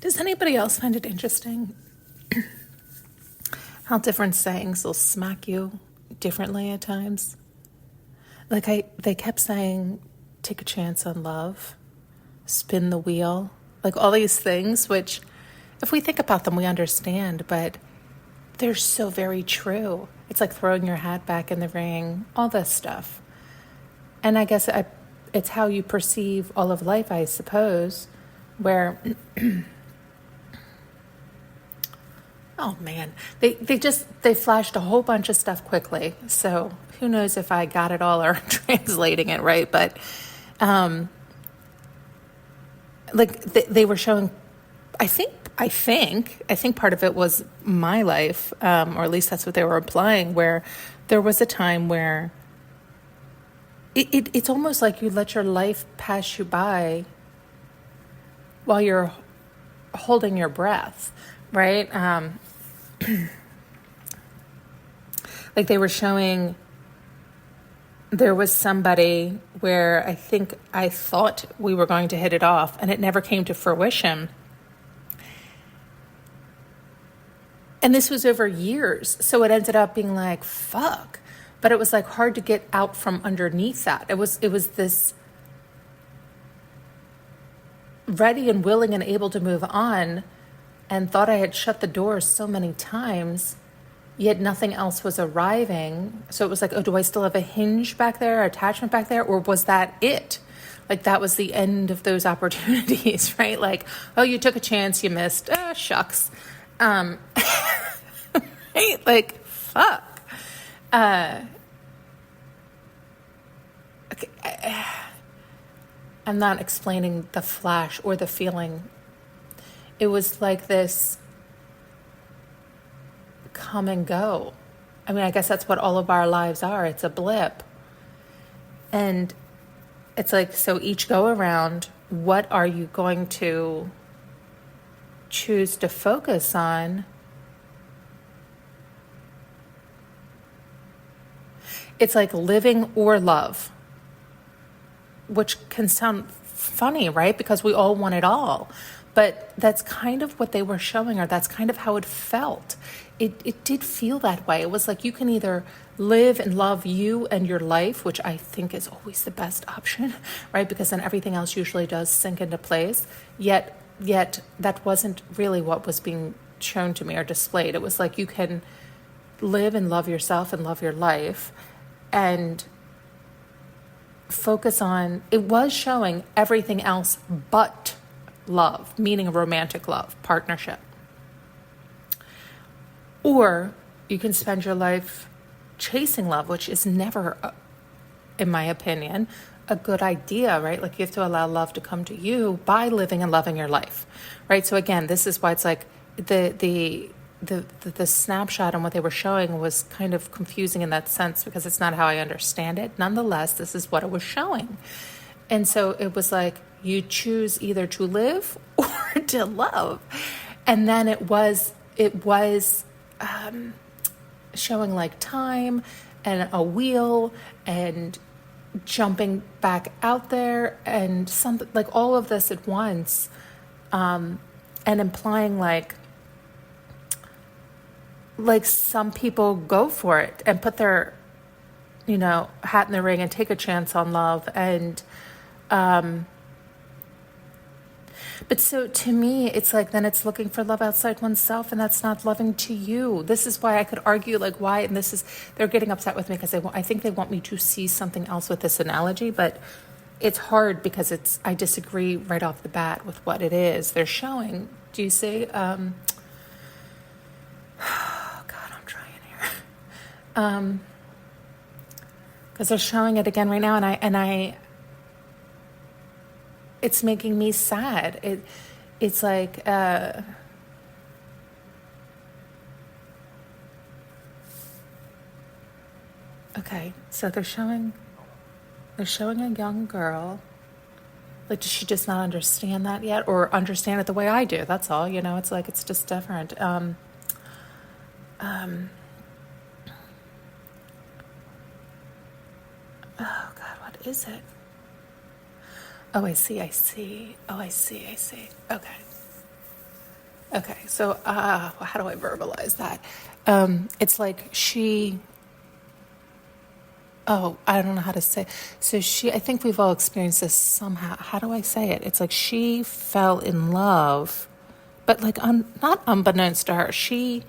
Does anybody else find it interesting how different sayings will smack you differently at times? Like they kept saying, take a chance on love, spin the wheel, like all these things, which if we think about them, we understand, but they're so very true. It's like throwing your hat back in the ring, all this stuff. And I guess it's how you perceive all of life, I suppose, where, oh man, they flashed a whole bunch of stuff quickly. So who knows if I got it all or translating it right, but they were showing, I think part of it was my life, or at least that's what they were implying, where there was a time where it's almost like you let your life pass you by while you're holding your breath, right? Like they were showing, there was somebody where I thought we were going to hit it off and it never came to fruition. And this was over years. So it ended up being like, fuck. But it was like hard to get out from underneath that. It was this ready and willing and able to move on, and thought I had shut the door so many times, yet nothing else was arriving. So it was like, oh, do I still have a hinge back there, attachment back there? Or was that it? Like that was the end of those opportunities, right? Like, oh, you took a chance, you missed. Shucks. Right? Like, fuck. Okay. I'm not explaining the flash or the feeling. It was like this come and go. I mean, I guess that's what all of our lives are. It's a blip. And it's like, so each go around, what are you going to choose to focus on? It's like living or love, which can sound funny, right? Because we all want it all. But that's kind of what they were showing, or that's kind of how it felt. It did feel that way. It was like you can either live and love you and your life, which I think is always the best option, right? Because then everything else usually does sink into place. Yet that wasn't really what was being shown to me or displayed. It was like you can live and love yourself and love your life and focus on, it was showing everything else but love, meaning romantic love, partnership. Or you can spend your life chasing love, which is never, in my opinion, a good idea, right? Like you have to allow love to come to you by living and loving your life, right? So again, this is why it's like the snapshot and what they were showing was kind of confusing in that sense, because it's not how I understand it. Nonetheless, this is what it was showing. And so it was like, you choose either to live or to love. And then it was showing like time and a wheel and jumping back out there and something like all of this at once, and implying like some people go for it and put their, hat in the ring and take a chance on love. And, but so to me, it's like, then it's looking for love outside oneself, and that's not loving to you. This is why I could argue like why, and they're getting upset with me because I think they want me to see something else with this analogy, but it's hard because I disagree right off the bat with what it is they're showing. Do you see? God, I'm trying here. Because they're showing it again right now, and I it's making me sad. It's like okay, so they're showing a young girl. Like, does she just not understand that yet, or understand it the way I do? That's all. It's like it's just different. Oh God, what is it? Oh, I see. Oh, I see. Okay. Okay, so how do I verbalize that? It's like I don't know how to say. So I think we've all experienced this somehow. How do I say it? It's like she fell in love, but like not unbeknownst to her. She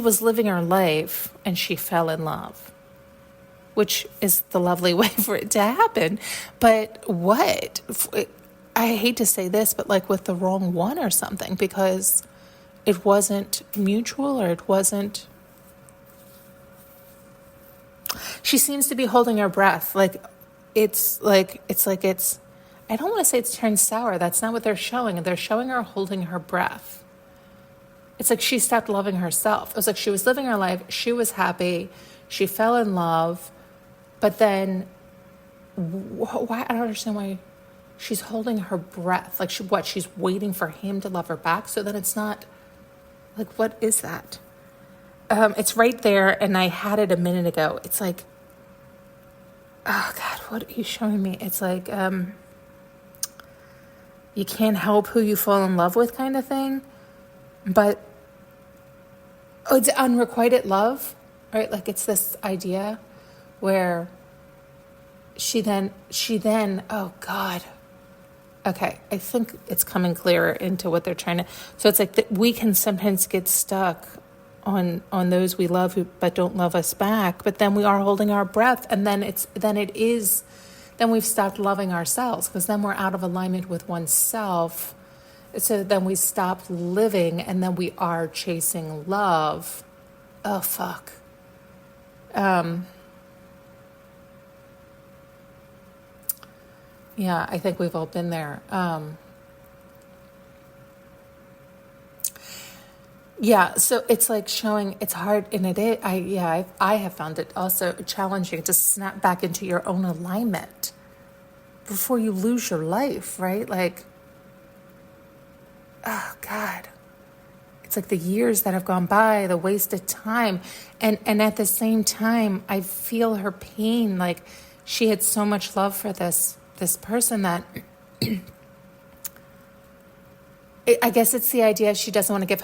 was living her life and she fell in love, which is the lovely way for it to happen. But what? I hate to say this, but like with the wrong one or something, because it wasn't mutual, or it wasn't. She seems to be holding her breath. I don't want to say it's turned sour. That's not what they're showing. They're showing her holding her breath. It's like she stopped loving herself. It was like she was living her life. She was happy. She fell in love. But then, why? I don't understand why she's holding her breath. Like, she's waiting for him to love her back. So then it's not, like, what is that? It's right there, and I had it a minute ago. It's like, oh God, what are you showing me? It's like, you can't help who you fall in love with, kind of thing. But it's unrequited love, right? Like, it's this idea where she then, oh God. Okay, I think it's coming clearer into what they're trying to. So it's like that we can sometimes get stuck on those we love but don't love us back. But then we are holding our breath, and then we've stopped loving ourselves, because then we're out of alignment with oneself. So then we stop living, and then we are chasing love. Oh fuck. Yeah, I think we've all been there. Yeah, so it's like showing, it's hard, and I have found it also challenging to snap back into your own alignment before you lose your life, right? Like, oh God, it's like the years that have gone by, the wasted time, and at the same time, I feel her pain. Like, she had so much love for this person that. I guess it's the idea she doesn't want to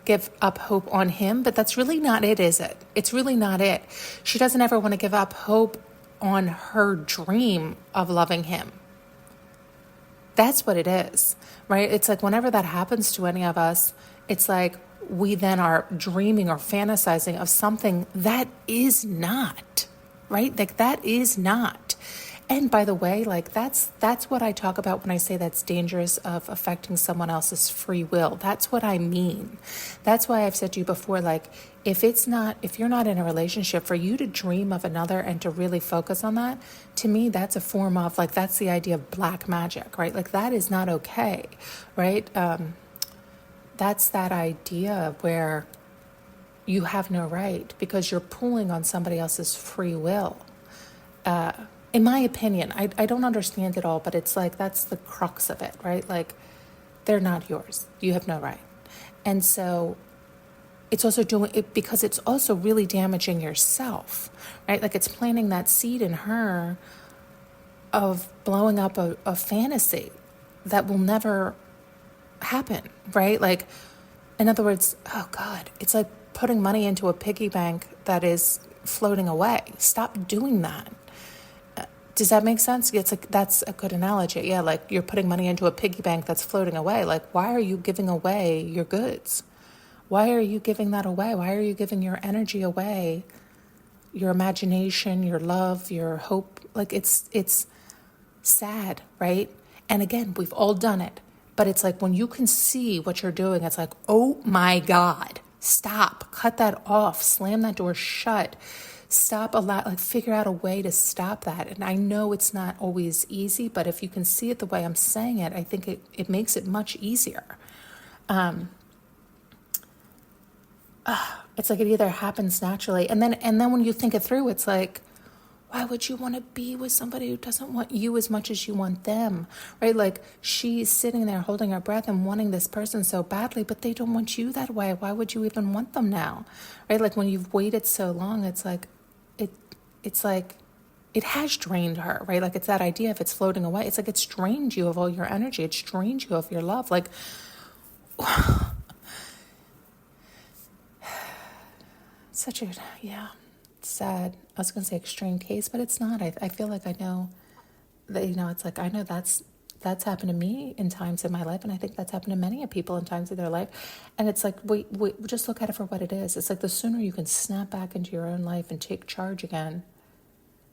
give up hope on him, but that's really not it, is it? It's really not it. She doesn't ever want to give up hope on her dream of loving him. That's what it is, right? It's like whenever that happens to any of us, it's like we then are dreaming or fantasizing of something that is not, right? Like that is not. And by the way, like that's what I talk about when I say that's dangerous of affecting someone else's free will. That's what I mean. That's why I've said to you before, like if you're not in a relationship, for you to dream of another and to really focus on that, to me, that's a form of like, that's the idea of black magic, right? Like that is not okay, right? That's that idea where you have no right because you're pulling on somebody else's free will. In my opinion, I don't understand it all, but it's like that's the crux of it, right? Like they're not yours. You have no right. And so it's also doing it because it's also really damaging yourself, right? Like it's planting that seed in her of blowing up a fantasy that will never happen, right? Like, in other words, oh God, it's like putting money into a piggy bank that is floating away. Stop doing that. Does that make sense? It's like, that's a good analogy. Yeah, like you're putting money into a piggy bank that's floating away. Like, why are you giving away your goods? Why are you giving that away? Why are you giving your energy away? Your imagination, your love, your hope. Like it's sad, right? And again, we've all done it. But it's like when you can see what you're doing, it's like, oh my God, stop, cut that off, slam that door shut. Stop figure out a way to stop that. And I know it's not always easy, but if you can see it the way I'm saying it, I think it makes it much easier. It's like it either happens naturally. And then when you think it through, it's like, why would you want to be with somebody who doesn't want you as much as you want them, right? Like she's sitting there holding her breath and wanting this person so badly, but they don't want you that way. Why would you even want them now, right? Like when you've waited so long, it's like, it's like it has drained her, right? Like it's that idea if it's floating away, it's like it's drained you of all your energy. It's drained you of your love. Like such a, yeah, sad. I was going to say extreme case, but it's not. I feel like I know that, it's like, I know that's happened to me in times in my life, and I think that's happened to many people in times of their life. And it's like, we just look at it for what it is. It's like the sooner you can snap back into your own life and take charge again,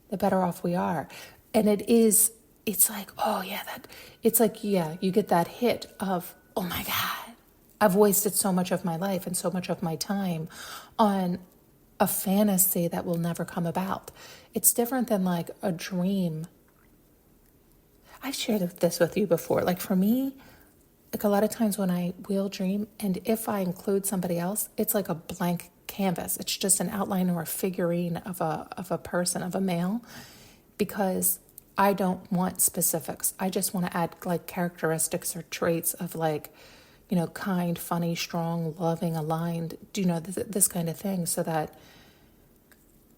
the better off we are. And it's like, oh yeah, it's like, yeah, you get that hit of, oh my God, I've wasted so much of my life and so much of my time on a fantasy that will never come about. It's different than like a dream. I've shared this with you before. Like for me, like a lot of times when I will dream, and if I include somebody else, it's like a blank canvas. It's just an outline or a figurine of a person, of a male, because I don't want specifics. I just want to add like characteristics or traits of like, kind, funny, strong, loving, aligned, this kind of thing, so that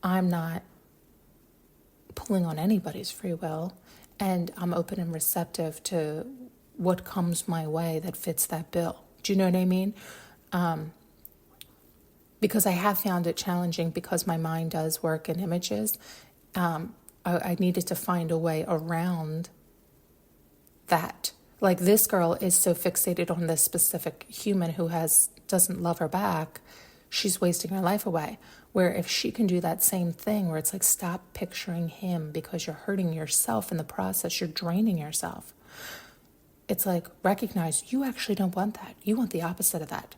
I'm not pulling on anybody's free will, and I'm open and receptive to what comes my way that fits that bill. Do you know what I mean? Because I have found it challenging, because my mind does work in images. I needed to find a way around that. Like this girl is so fixated on this specific human who doesn't love her back, she's wasting her life away. Where if she can do that same thing, where it's like, stop picturing him because you're hurting yourself in the process, you're draining yourself. It's like, recognize you actually don't want that. You want the opposite of that.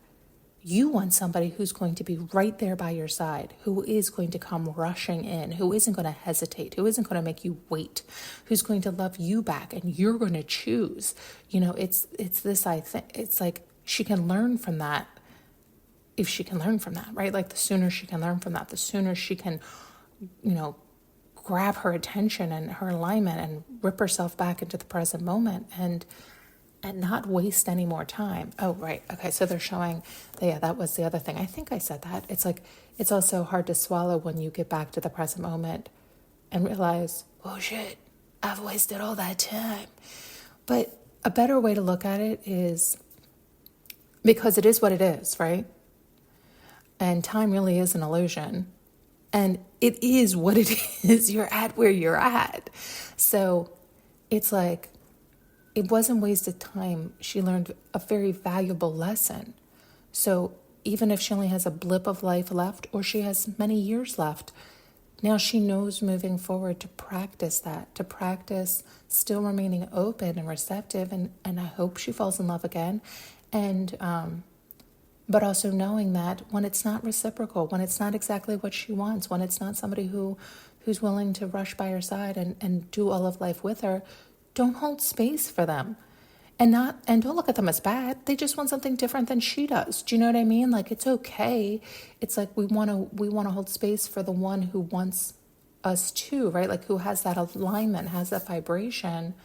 You want somebody who's going to be right there by your side, who is going to come rushing in, who isn't going to hesitate, who isn't going to make you wait, who's going to love you back, and you're going to choose. It's this, I think, it's like she can learn from that. If she can learn from that, right? Like the sooner she can learn from that, the sooner she can, grab her attention and her alignment and rip herself back into the present moment and not waste any more time. Oh, right. Okay. So they're showing, yeah, that was the other thing. I think I said that. It's like, it's also hard to swallow when you get back to the present moment and realize, oh shit, I've wasted all that time. But a better way to look at it is, because it is what it is, right? And time really is an illusion. And it is what it is. You're at where you're at. So it's like, it wasn't wasted time. She learned a very valuable lesson. So even if she only has a blip of life left, or she has many years left, now she knows moving forward to practice that, to practice still remaining open and receptive. And I hope she falls in love again. And, but also knowing that when it's not reciprocal, when it's not exactly what she wants, when it's not somebody who's willing to rush by her side and do all of life with her, don't hold space for them. And don't look at them as bad. They just want something different than she does. Do you know what I mean? Like, it's okay. It's like we want to hold space for the one who wants us too, right? Like who has that alignment, has that vibration,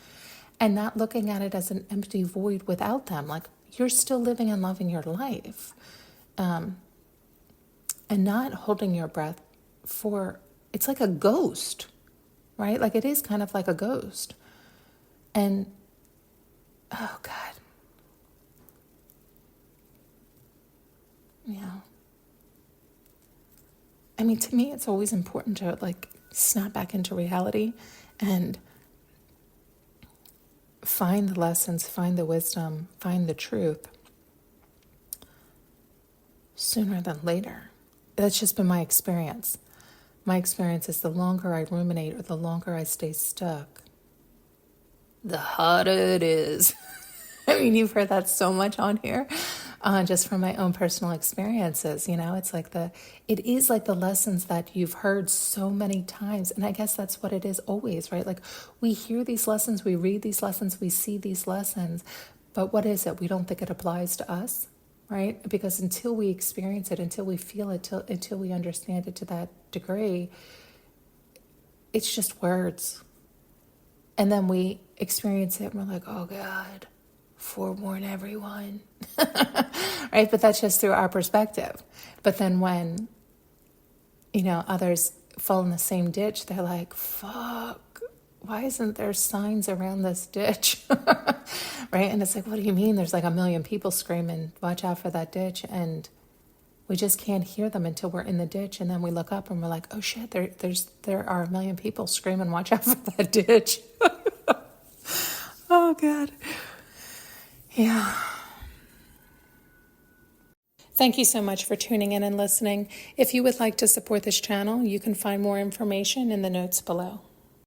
and not looking at it as an empty void without them. Like, you're still living and loving your life. And not holding your breath for, it's like a ghost, right? Like it is kind of like a ghost. And, oh God. Yeah. I mean, to me, it's always important to like snap back into reality and find the lessons, find the wisdom, find the truth sooner than later. That's just been my experience. My experience is the longer I ruminate or the longer I stay stuck, the harder it is. I mean, you've heard that so much on here, just from my own personal experiences. It's like it is like the lessons that you've heard so many times. And I guess that's what it is always, right? Like we hear these lessons, we read these lessons, we see these lessons, but what is it? We don't think it applies to us, right? Because until we experience it, until we feel it, until we understand it to that degree, it's just words. And then we experience it and we're like, oh God, FORewarn everyone. Right? But that's just through our perspective. But then when, others fall in the same ditch, they're like, fuck, why isn't there signs around this ditch? Right? And it's like, what do you mean? There's like a million people screaming, watch out for that ditch. And we just can't hear them until we're in the ditch. And then we look up and we're like, oh shit, there are a million people screaming, watch out for that ditch. Oh God. Yeah. Thank you so much for tuning in and listening. If you would like to support this channel, you can find more information in the notes below.